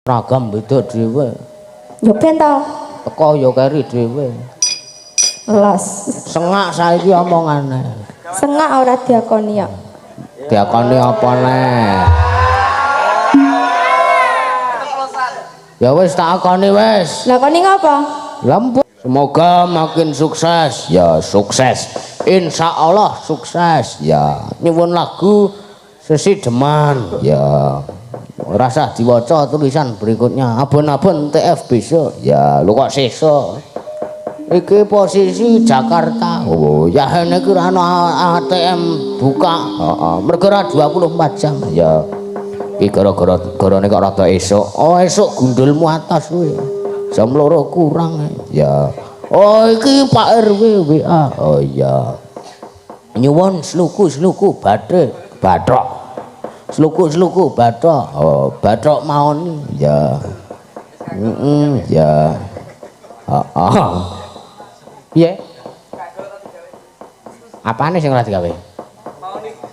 Ragam beda dhewe. Yo ben to. Teko ya keri dhewe. Los. Sengak saiki omongane. Sengak ora diakoni ya. Diakoni apa neh? Ya wis tak akoni wis. Lah koni ngapa? Lampu. Semoga makin sukses. Ya sukses. Insya Allah sukses. Ya nyuwun lagu Sesi Deman. Ya rasa diwaca tulisan berikutnya. Abon-abon TF besok. Ya lu kok sesuk. Iki posisi Jakarta. Oh, ya ini kira ATM buka. Mergo 24 jam. Ya. Iki gara-gara nek rada esuk. Oh, esuk gundulmu atas kuwi. Jam 2 kurang. Ya. Oh, iki Pak RW WA. Oh iya. Nyuwun sluku badhe bathok. Sluku bathok. Oh, bathok maoni. Ya. Ya. Piye? Apane sing ora digawe?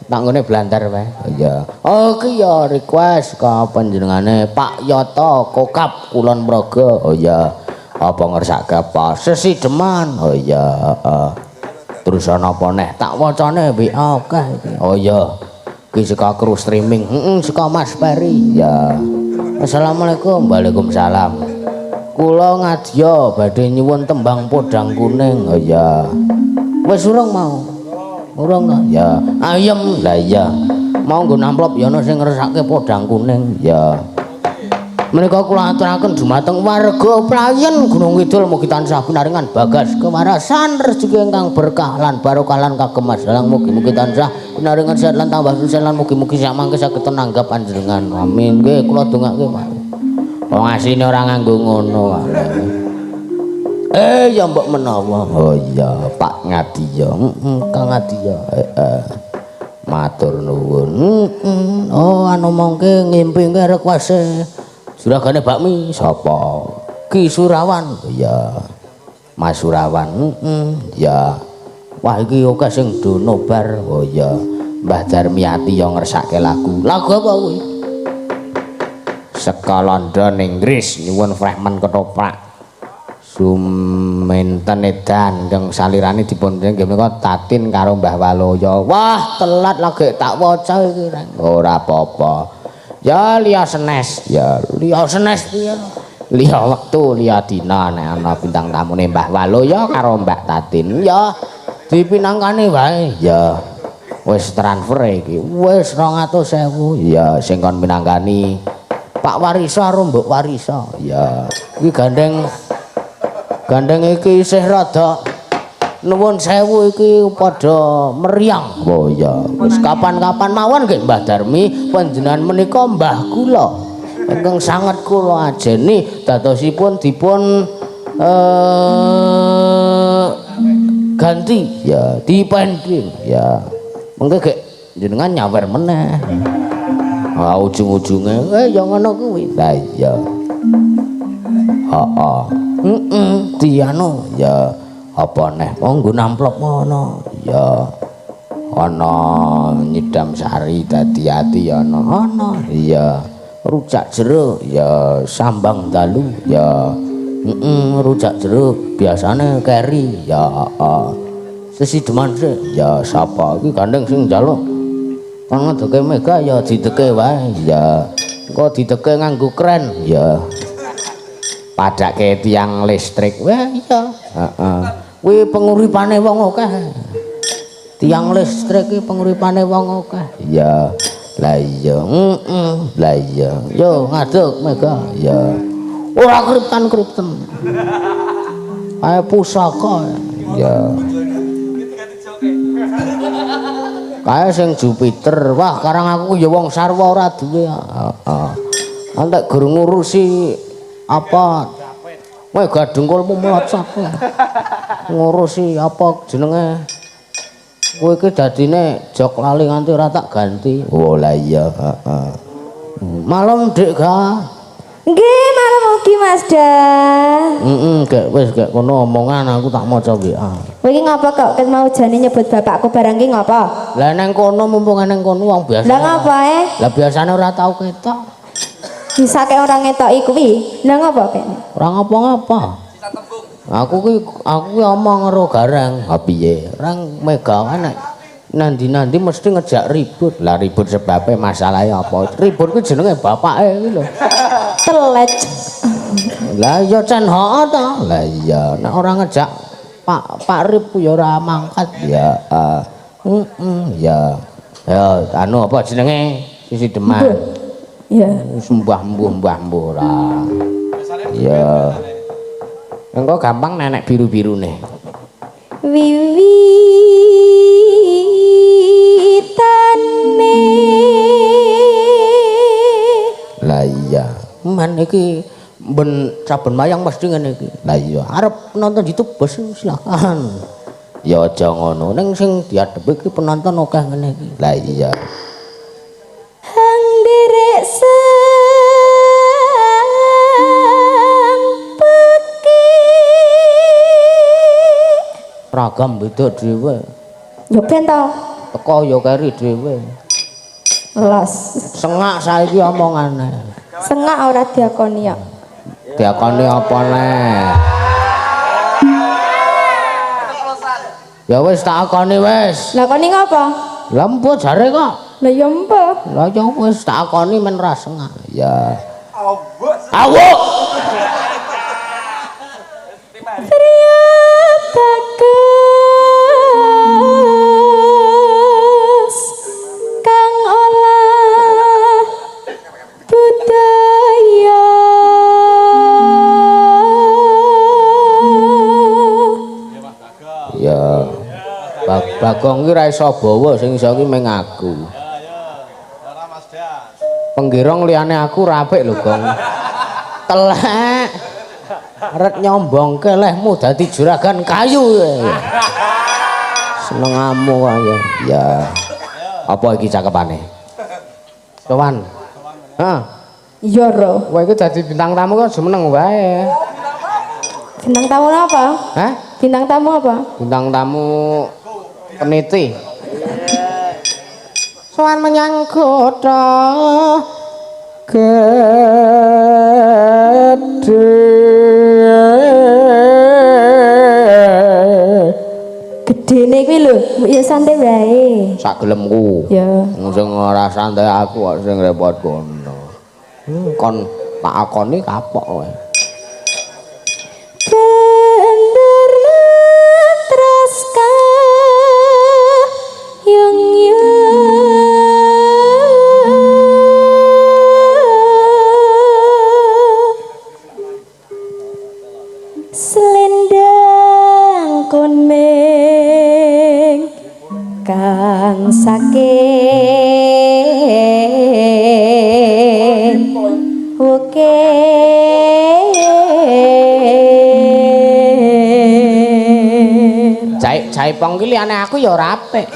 Tak ngene blandar wae. Iya. Oh iki ya request ka panjenengane Pak Yoto Kokap Kulon Progo. Oh iya. Apa ngersake apa? Sesi Deman. Oh iya, Terus ana apa neh? Tak wacane WA akeh iki. Oh iya. Iki saka kru streaming. Saka Mas Peri. Ya. Assalamualaikum. Waalaikumsalam. Kula ngadya badhe nyuwun tembang podang kuning. Oh ya. Wis urung mau. Urung ya. Ayem lah ya. Mau nggo amplop ya ana sing ngresake podang kuning. Ya. Menika kula aturaken dumateng warga Prayen Gunung Kidul mugi tansah pinaringan bagas kewarasan rezeki ingkang berkah lan barokah lan kagem dalang mugi-mugi tansah pinaringan sehat lan tambah sukses lan mugi-mugi sak mangke saged nanggap panjenengan. Amin. Nggih kula dongake Pak. Wong asine ora nganggo ngono wae. Ya mbok menawa. Oh iya, Pak Ngadiya. Kang Ngadiya. Matur nuwun. Oh anu mongke ngimpi request juragane bakmi sapa? Ki Surawan. Iya. Mas Surawan. Ya. Wah iki oke sing do nobar. Oh iya. Mbah Darmiati yang ngersake lagu. Lagu apa kuwi? Saka London Inggris nyuwun Fragmen Ketoprak Suminten Edan yang salirane dipun nggih menika Tatin karo Mbah Waloya. Wah telat lagi tak waca iki ora apa-apa. Ya liya senes. Ya liya senes piye? Liya wektu liya dina nek ana bintang tamune Mbah Waloya karo Mbak Tatin ya dipinangkani wae. Ya wis transfer iki wis 200.000. Ya sing kon minangkani Pak Warisa karo Mbok Warisa. Ya, iki gandeng iki isih rada nuwun sewu iki padha meriang. Oh ya, wis kapan-kapan mawon nggih Mbah Darmi panjenengan menika mbah kula. Ingkang sanget kula ajeni dadosipun dipun ganti ya, dipending ya. Mengke gek jenengan nyawer meneh. Ujung-ujunge ya ngono kuwi. Lah iya. Dianu ya apa neh monggo amplop ngono. Ya. Ana nyidam sari dadi ati ana. Iya. Rujak jeruk ya sambang dalu ya. Rujak jeruk biasane keri ya. Sesi Deman sih ya sapa iki gandeng sing njaluk. Kang ngedeke mega ya dideke wae ya. Engko dideke nganggo kren ya. Padake tiang listrik wah iya. Kuwi penguripane wong akeh. Tiang listrik iki penguripane wong akeh. Ya. Lah iya. Lah iya. Yo ngaduk mega ya. Ora kriptan-kripten. Ae pusaka ya. Kae sing Jupiter. Wah, karang aku ya wong sarwa ora duwe. Antek gur ngurusi apa? Kowe gadengkulmu mlocot. Ngurusi apa jenenge? Kowe iki dadine jok lali nganti ora tak ganti. Oh lah iya, Malam Dik ga. Nggih, malam ugi Mas Dan. Gak wis gak kono omongan aku tak maca WA. Kowe iki ngapa kok ket mau jane nyebut bapakku barang ki ngapa? Lah nang kono mumpung nang kono wong biasa. Lah ngapae? Lah biasane ora tau ketok. Disake ora ngetoki kuwi. Lah ngopo kene? Ora ngapa-ngapa. Aku ki omong karo Gareng. Ha piye? Rang megawan nek nandi-nandi mesti ngejak ribut. Lah ribut sebabnya masalahnya apa? Ribut ku jenenge bapake iki lho. Telet. Lah ya can hoo to. Lah iya, nek ora ngejak Pak Rip ku ya ora mangkat ya. Ya. Ya anu apa jenenge? Sisi Demang. Ya. Mbah-mbuh ora. Ya. Engko gampang nenek biru-birune. Wiwitane. Lah iya. Man iki ben saben mayang mesti ngene iki. Lah iya, arep nonton YouTube bos silakan. Ya aja ngono. Ning sing diadep iki penonton akeh ngene iki. Lah iya. Hang derek Ragam beda dhewe. yo ben to. Teko ya keri dhewe. Los. Sengak saiki omongane. Sengak ora diakoni ya. Diakoni apa neh? Ya wis tak akoni wis. Lah koni ngopo? Lah mbok jare kok. Lah ya mbah. Lah ya wis tak akoni men ra sengak. Ya. Awuk. Bagus kang olah budaya Ya. Bagong ki ra iso bawa sing iso ki mung aku. Penggirong liyane aku ra apik lho, Gong. Telek. Arep nyombongke lehmu dadi juragan kayu. Senengamu kaya. Ya. Apa iki cakepane? Sowan. Hah? iya ro. Kowe iki dadi bintang tamu kok semeneng wae. Bintang tamu apa? Hah? Bintang tamu apa? Bintang tamu peniti. Sowan menyang kota Gedene kuwi lho, mbok ya santai wae. sak gelemku. Ya. Sing ora santai aku kok sing repot kono. Kon tak akoni kapok kowe. Bener terus yung selendang kuning kang saking oke Jaipong ki liyane aku ya ora apik.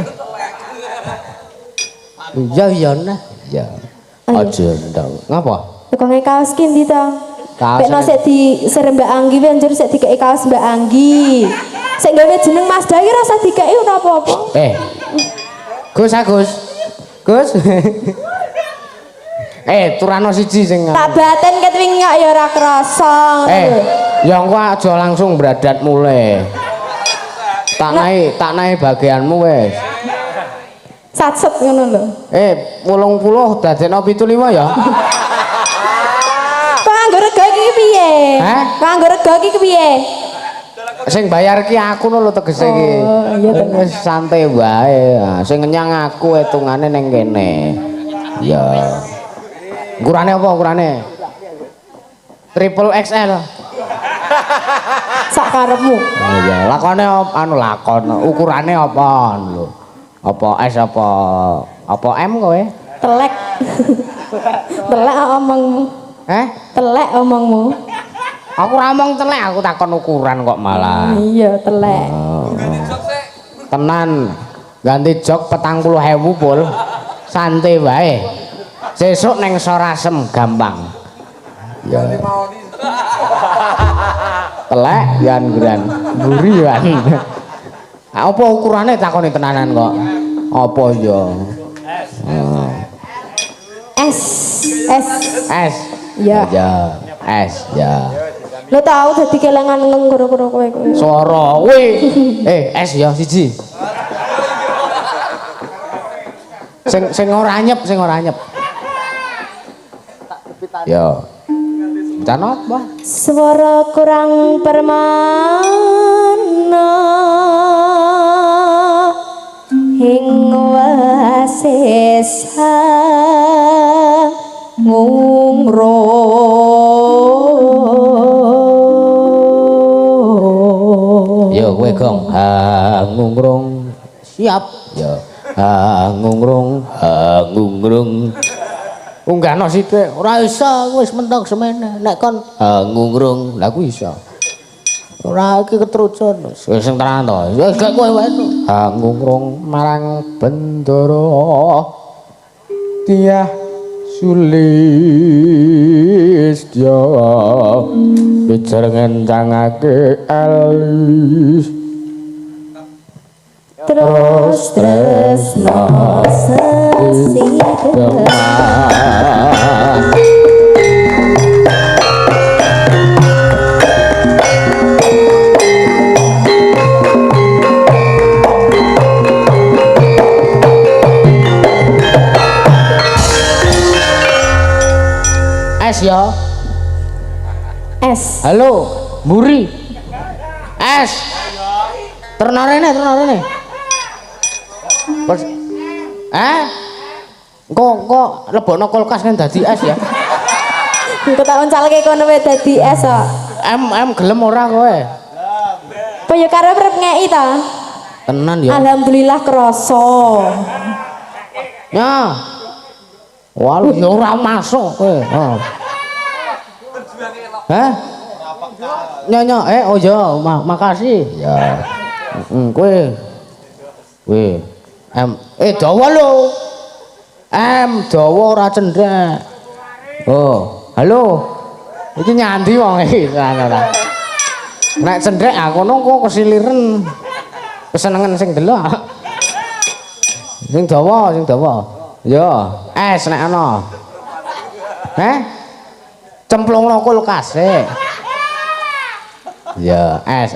Iya nah. Ya. Aja ndang. Ngapa? Tukang kaos ki ndi to? Kaos Bekno sik di serem Mbak Anggi wae njur sik dikeki kaos Mbak Anggi. Sik gawe jeneng Mas Dawi rasa dikeki ora apa-apa. Gus Agus. Gus. Turano siji sing. Tak baten ket wingi ya ora krasa. Ya engko aja langsung bradat mulai. Tak naik bagianmu wis. Satset ngono lho. 80 dadekno 75 ya. Kok nganggo rego iki piye? Hah? Kok nganggo rego iki piye? Sing bayar ki aku lho tegese iki. Oh, iya tenan. Wis santai wae. Sing ngenyang aku hitungane ning kene. Ya. Ukurane apa ukurane? Triple XL. Sak karepmu. Oh iya, lakone lakon. Ukurane apa lho? Apa S apa M kowe? Telek. Telek omongmu. Telek omongmu. Aku ora omong telek, aku takon ukuran kok malah. Iya, telek. Tenan. Ganti jok 40.000 pul. Santai wae. Sesuk neng Sorasem gampang. Ya. Telek yan gran. Mburi yan. Apa ukurane takoni tenanan kok? Apa ya? S. S. Ya. Ya, es ya. Lo tau dadi kelangan nggoro-goro kowe. Suara kuwi. Es ya siji. Sing ora anyep, sing ora anyep. Ya. Can apa? Swara kurang permana ing wasesa ngungrung. Ya kowe gong ngungrung. Siap. Ya. Ngungrung, ngungrung. Unggahno sithik, ora iso wis mentok semene. Nek kon ngungrung, lha kuwi iso. Ora iki ketrucun. Wis sing terang to. Ya gak kowe wae. Ngungrung marang bendara. Tiah sulis ya. Pijer ngencangake alis. Terus tresno sesih Es ya. es. Halo, Muri. Es. Terno rene. Kok lebokno kulkas kan dadi es ya? Engko tak oncalke kono wae dadi es kok. Em gelem ora kowe? Apa ya karep ngeki ta? Tenan ya. Alhamdulillah krasa. Ya. Walu ya ora masuk kowe. Hah? Nyonya, oh ya, makasih. Ya. Kowe. Dawa lho. Dawa ora cendhek. Oh, halo. Iki nyandi wong iki ora. Nek cendhek kono kok kesiliren. Kesenengan sing delok. Sing dawa. Ya, es nek ana. Cemplungno kulkas e. Ya, es.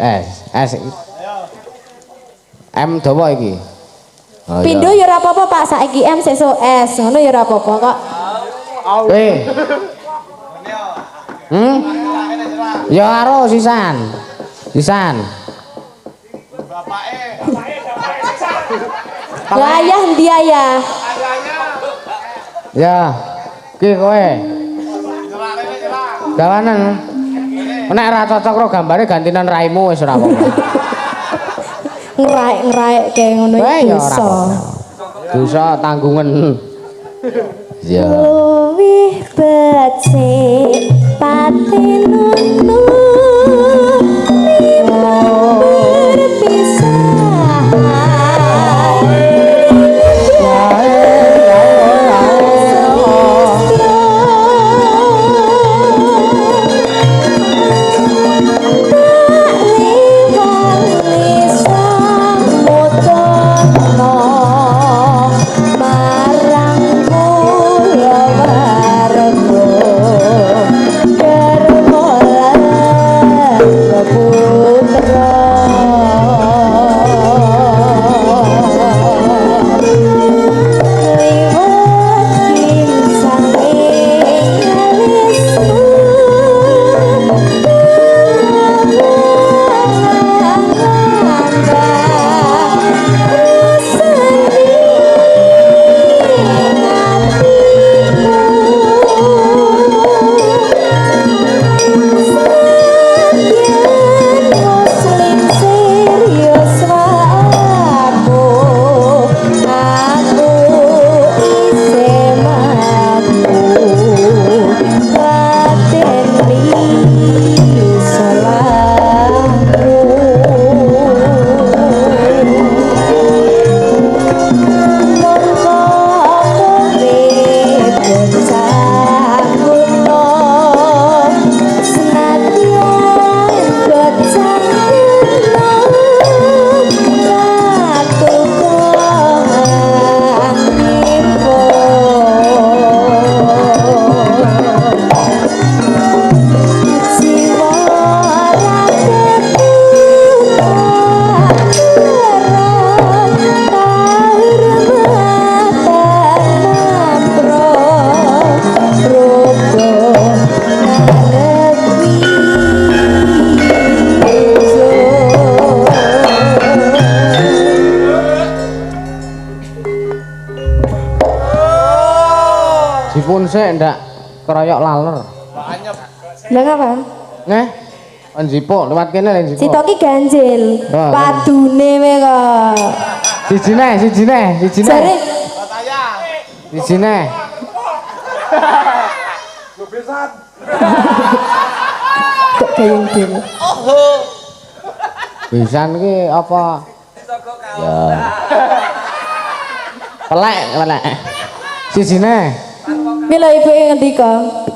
Dawa iki. Pindho ya ora apa-apa Pak, saiki sesuk es. Ngono ya ora apa-apa kok. Ya karo sisan. Lah ayah ndi ayah? Ya. Ki kowe. Gawanen. Nek ora cocok karo gambare gantinan raimu wis ora apa-apa. Ngeraik kayak ngono iki dosa. Dosa tanggungan. Ya. Luwih becik patenunu sik ndak keroyok laler. Lah ngapa? Neh. Onjipuk lewat kene lek njipuk. Sitoki ganjil. Oh, Padune we kok. Sijine. Jare Sijine. kok gayung dhewe. Pisan ki apa? Ya. Pelek. Sijine. Mila ibuke ngendika,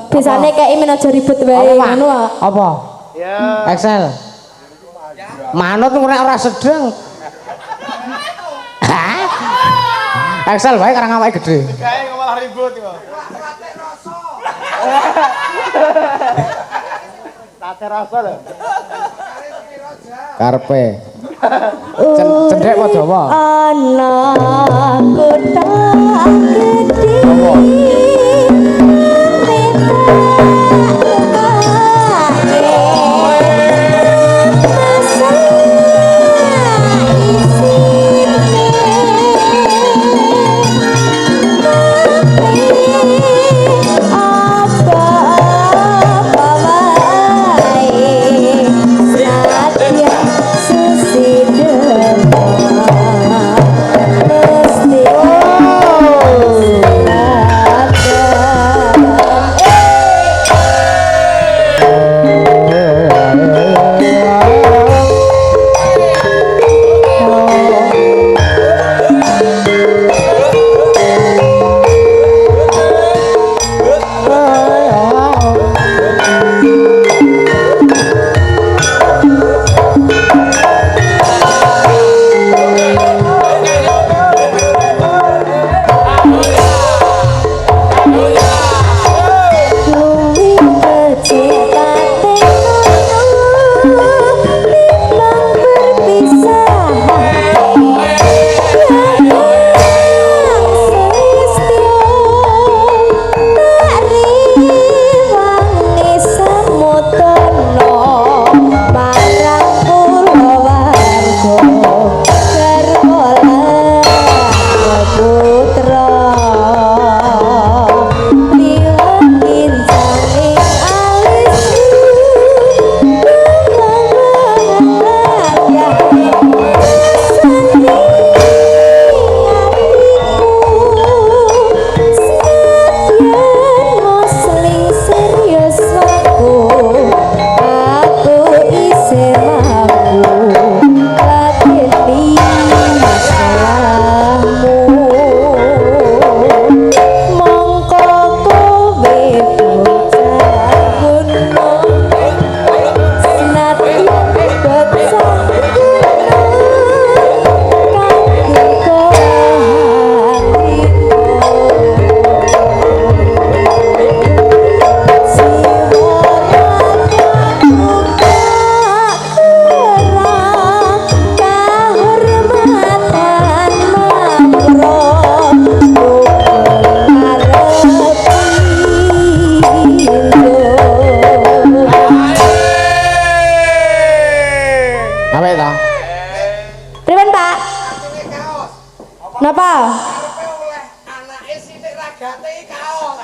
bisane kei men aja ribet wae ngono kok. Apa? Ya. Excel. Manut nek ora sedeng. Hah? Excel wae karang awake gedhe. Kae malah ribut kok. Tate rasa lho. Karepe. Cendhek apa Jawa? Ana kota gedhe.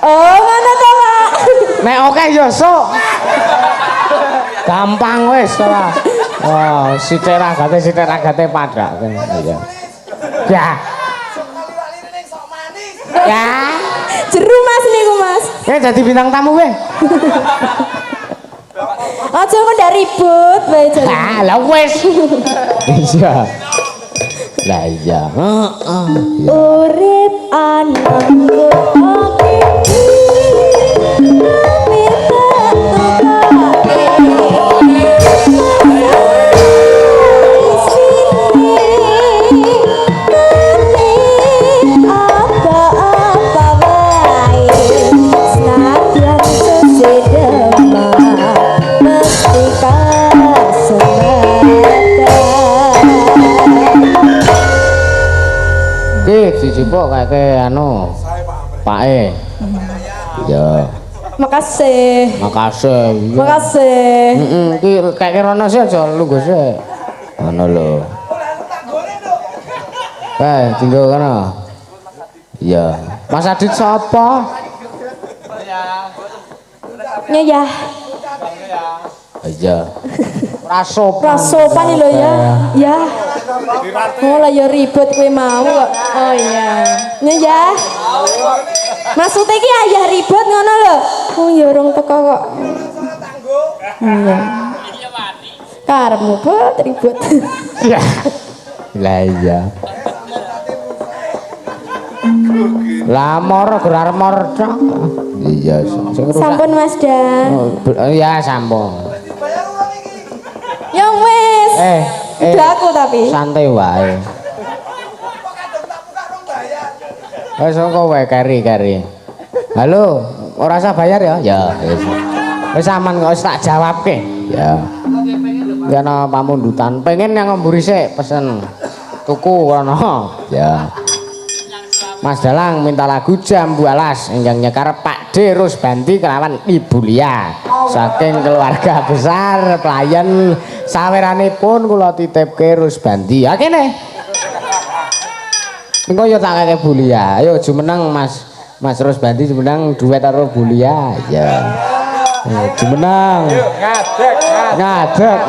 Oh, ngono to, Pak. Nek oke yo sok. Gampang wis ora. Oh, sithik ragate padhak. Iya. Ya. Ya. Jeru Mas niku, Mas. Dadi bintang tamu kowe. Aja kok ndak ribut wae jare. Ah, lah wis. Iya. Lah iya. Heeh. Urip anakku dijipuk kayak anu Pak E. Ya. Makasih. Makasih. Makasih. Ki kayak rono sih aja lungguh sih. Ngono lho. Tinggal kana. Iya. Mas Adit sapa? Ya. Iya. Rasopan. Rasopan lho ya. Ya. Oh lah ya ribet kowe mau kok. Oh iya. Ya. Maksudnya iki ayah ribet ngono lho. Oh ya urung teko kok. Iya. Karepmu bet ribet. Iya. Lah iya. Lamor gerar-mor tok. Iya, sing rusak. Sampun Mas Dan. Ya sampun. Ya wis. Aku tapi. Santai wae. Wes engko wae kari. Halo, ora usah bayar ya? Ya, wis. Wis aman kok tak jawabke. Ya. Ya ana pamundutan. Pengen yang ngemburi sik pesen. Tuku kono. Ya. Mas Dalang minta lagu Jambu Alas ingkang nyekar Pak D Rusbanti kelawan Ibu Lia saking keluarga besar pelayan saweranipun kula titipke Rusbanti. Ya kene. Engko yo tak kake Bu Lia. Ayo jumeneng Mas Rusbanti jumeneng duet karo Bu Lia. Ya. Jumeneng. Ngadeg.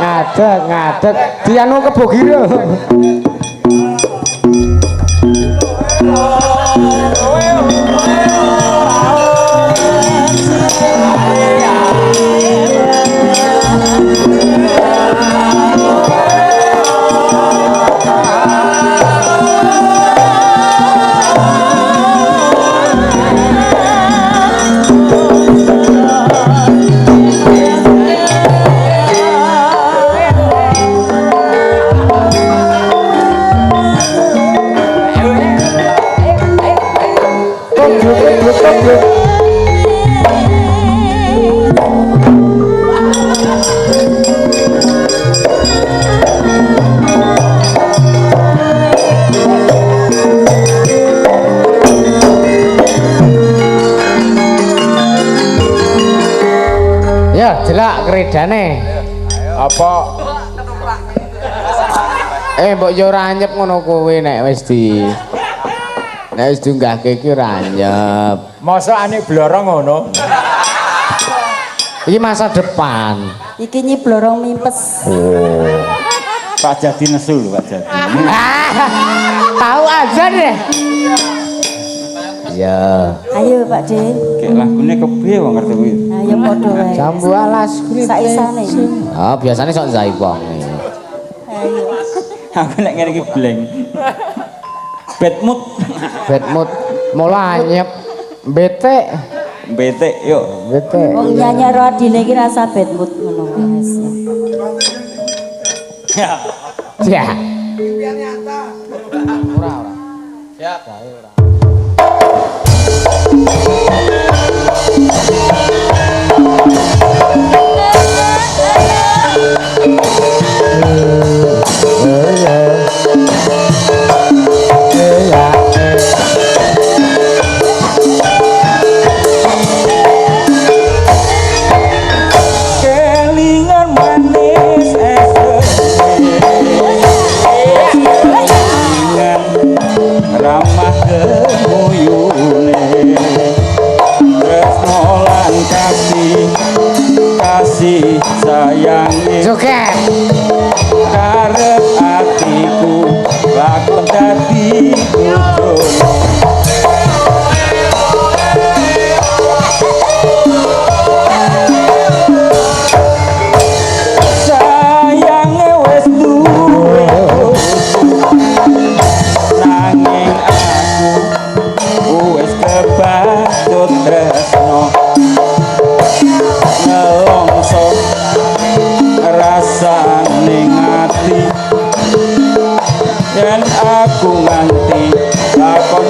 Dianu kebogiro. Ya, jelak keredane. Apa? Mbok yo ora anyep ngono kowe nek wis diunggahke iki ora anyep. Masa ane blorong ngono? Iki masa depan. Iki nyi blorong mimpes. Oh. Pak Jadi nesu lho Pak Jadi. Tahu aja deh. Ya. Ayo Pak D. Kayak lagune kepiye wong ngerti kuwi? Ayo padha wae. Jambu Alas kuwi. Saisane. Ah, biasane sok zaipong. Ayo. Aku nek ngene iki blank. Bad mood. Mula anyep. Bete. Bete yuk. Bete. Wong nyanyi karo adine iki rasa bad mood ngono wis. Ya. Ya. Kelingan manis ramah kemuyune tresno lan kasih sayange Joget. karep atiku lakon dadi bojomu sayange wis duwe nanging aku wis kebatut tresno nelongso rasane ngati yen aku nganti lakon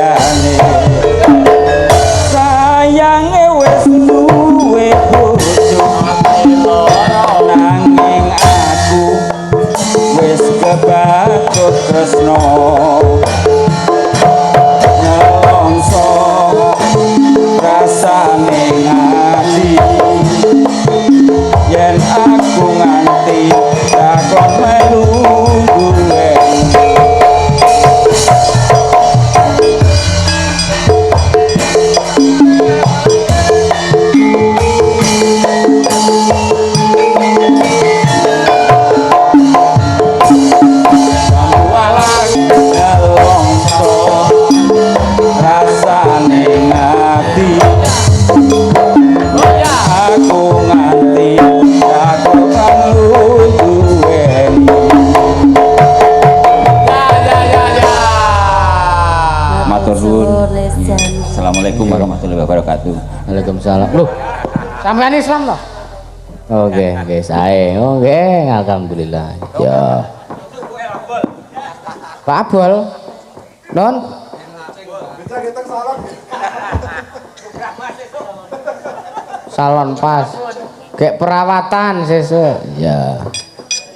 liyane sayange wis duwe bojo nanging aku wis kebatut tresno nelongso rasane ngati yen aku nganti takon melu duwe rasane ngati aku nganti takon duweni matur nuwun. Assalamualaikum warahmatullahi wabarakatuh. Waalaikumsalam. Loh, sampean Islam loh? Oke, oke, sae. Oke, alhamdulillah. Ya. Pak Abol. Non. Salon pas. Kayak perawatan sese. Ya.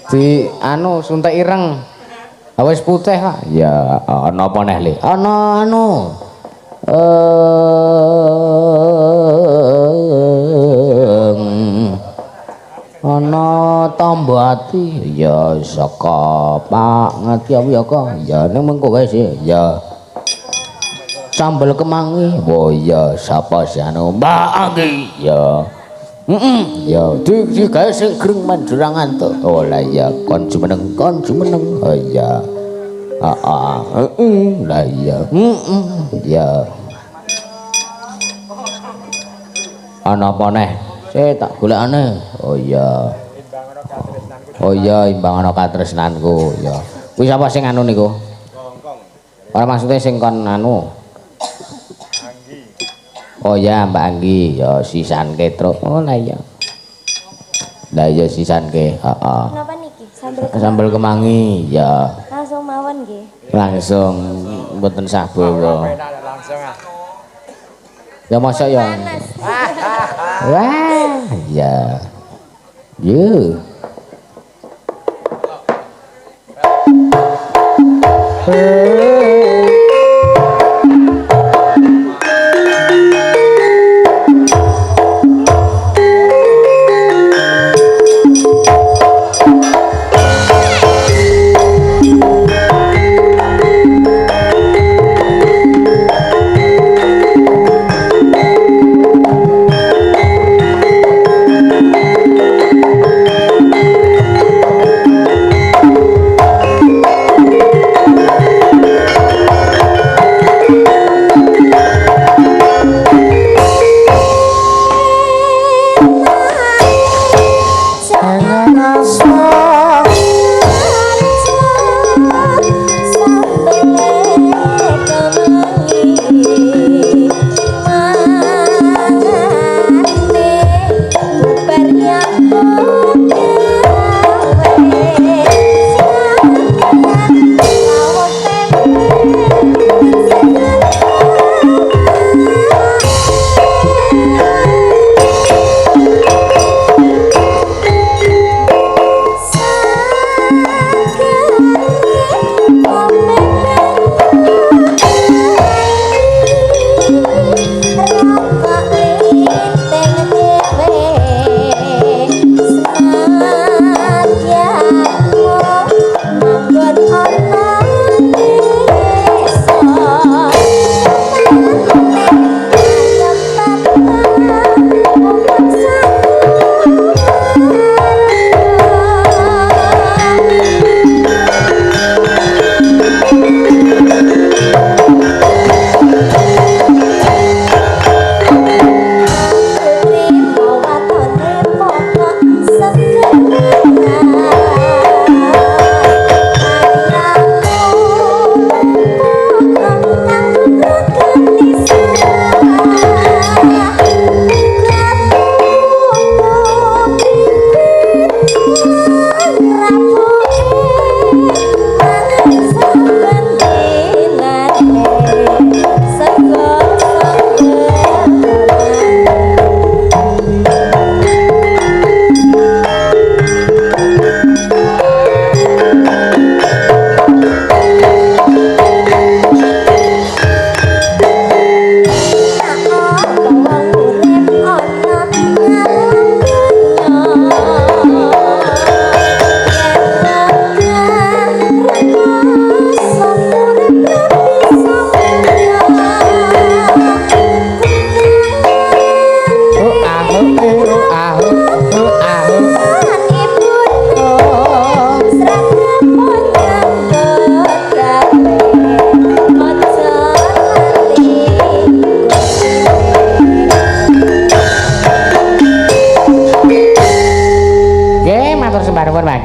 Di anu suntik ireng. Wis putih kok. Ya, ana apa neh, Le? Ana anu. Ana tombo ati ya saka Pak Ngati ya kok ya ning mengko wae sih ya sambel kemangi oh ya sapa sih anu Mbak Anggi ya ya di gawe sing greng mandurang antuk oh lah ya kon jumeneng oh ya lah ya ya ana apa neh saya tak golekane oh iya imbang ana katresnanku ya kuwi sapa sing anu niku ora maksudnya sing kon anu oh ya Mbak Anggi ya sisanke truk oh lah iya sisanke heeh Napa niki? sambel kemangi ya Langsung mawon nggih. langsung mboten sabar kok Langsung ah. ya masa ya wah ya you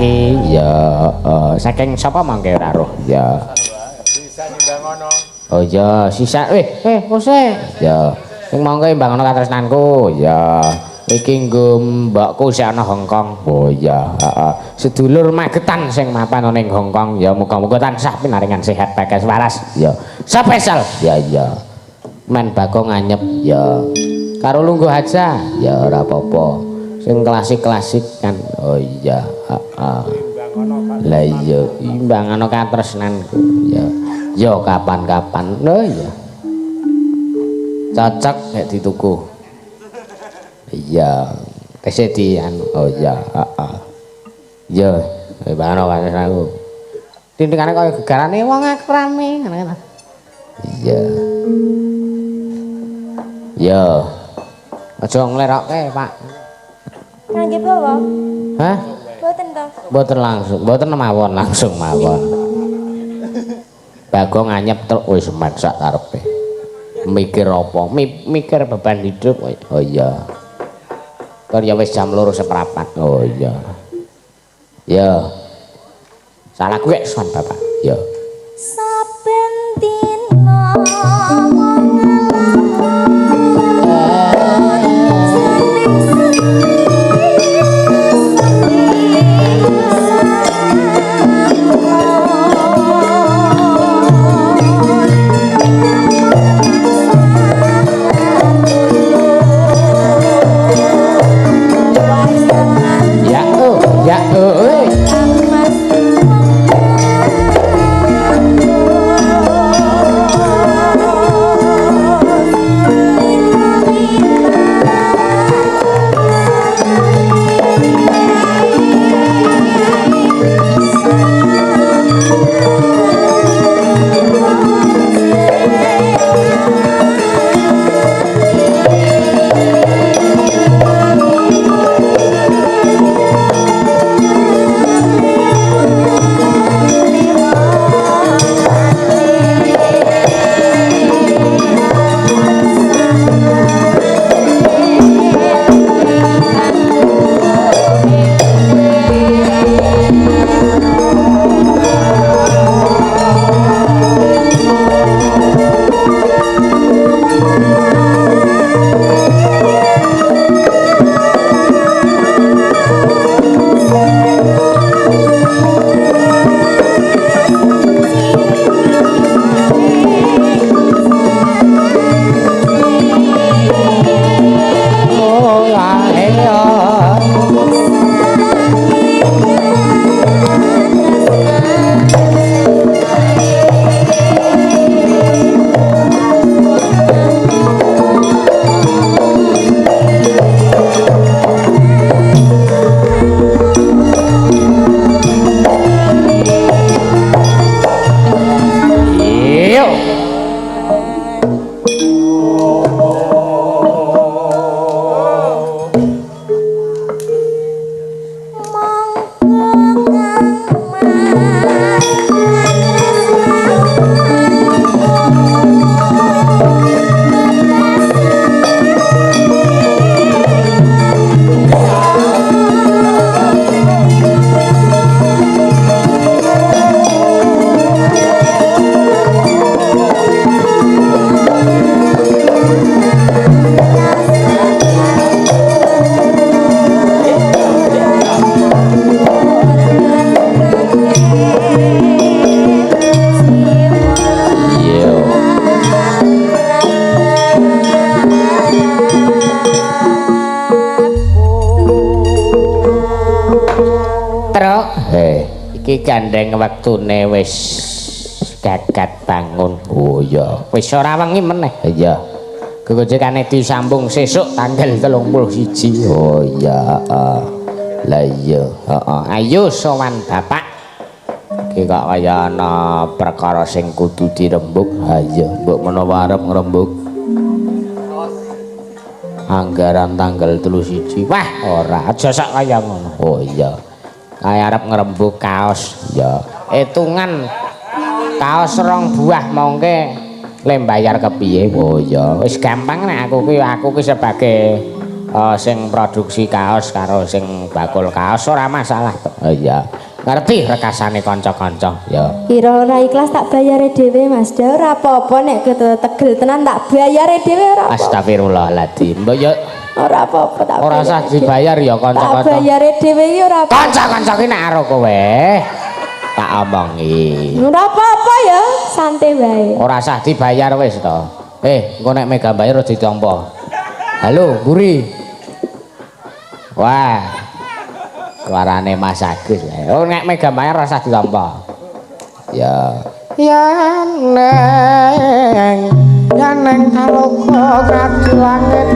iki ya saking sapa mangke ora roh ya Bisa nyumbang ngono. oh ya sisa kose ya sing mangke mbangono katresnanku ya iki nggo mbakku sing ana Hongkong oh ya sedulur magetan sing mapan ning Hongkong ya muga-muga tansah pinaringan sehat bagas waras ya spesial ya men Bagong anyep ya karo lungguh aja ya ora apa-apa sing klasik-klasik kan oh iya lah iya imbangano katresnanku ya kapan-kapan lho ya cocok nek dituku iya tese di oh iya ya imbangano katresnanku tintingane kaya gegarane wong akrame ngono ya aja nglerokke Pak Kangge bawa? hah? Boten to. Boten mawon langsung mawon. Bagong anyep truk wis masak karepe. Mikir apa? Mikir beban hidup. Oh iya. Kan ya wis jam 2:15. Oh iya. Ya. Salah gue sowan Bapak. Ya. Saben dina iki gandeng wektune wis gagat bangun. Oh iya, wis ora wengi meneh. Iya. Gegojekane disambung sesuk tanggal 31. Oh iya, lah iya, ayo sowan Bapak. Iki kok kaya ana perkara sing kudu dirembug. Ha iya, mbok menawa arep ngrembug. Anggaran tanggal 31. Wah, ora aja sak kaya ngono. Oh iya. Kaya arep ngrembug kaos. Ya, hitungan kaos 2 buah mongke le mbayar kepiye? Oh iya, wis gampang nek aku ki sebagai sing produksi kaos karo sing bakul kaos ora masalah to. Oh iya. Ngerti rekasane kanca-kanca ya. Kira ora ikhlas tak bayare dhewe Mas. Da ora apa-apa nek tegel tenan tak bayare dhewe ora apa. Astagfirullahaladzim. Mbok ya Ora apa-apa tak. ora usah dibayar ya Tak kanca-kanca. bayare dhewe iki ora apa. Kanca-kanca ki nek karo kowe tak omongi. Ora apa-apa ya, santai wae. Ora usah dibayar wis to. Engko nek mega bayar aja ditampa. Halo, Buri. Wah. Suarane Mas Agus. Oh nek mega bayar ora usah ditampa. Ya. Yaneng kaloka kradi langit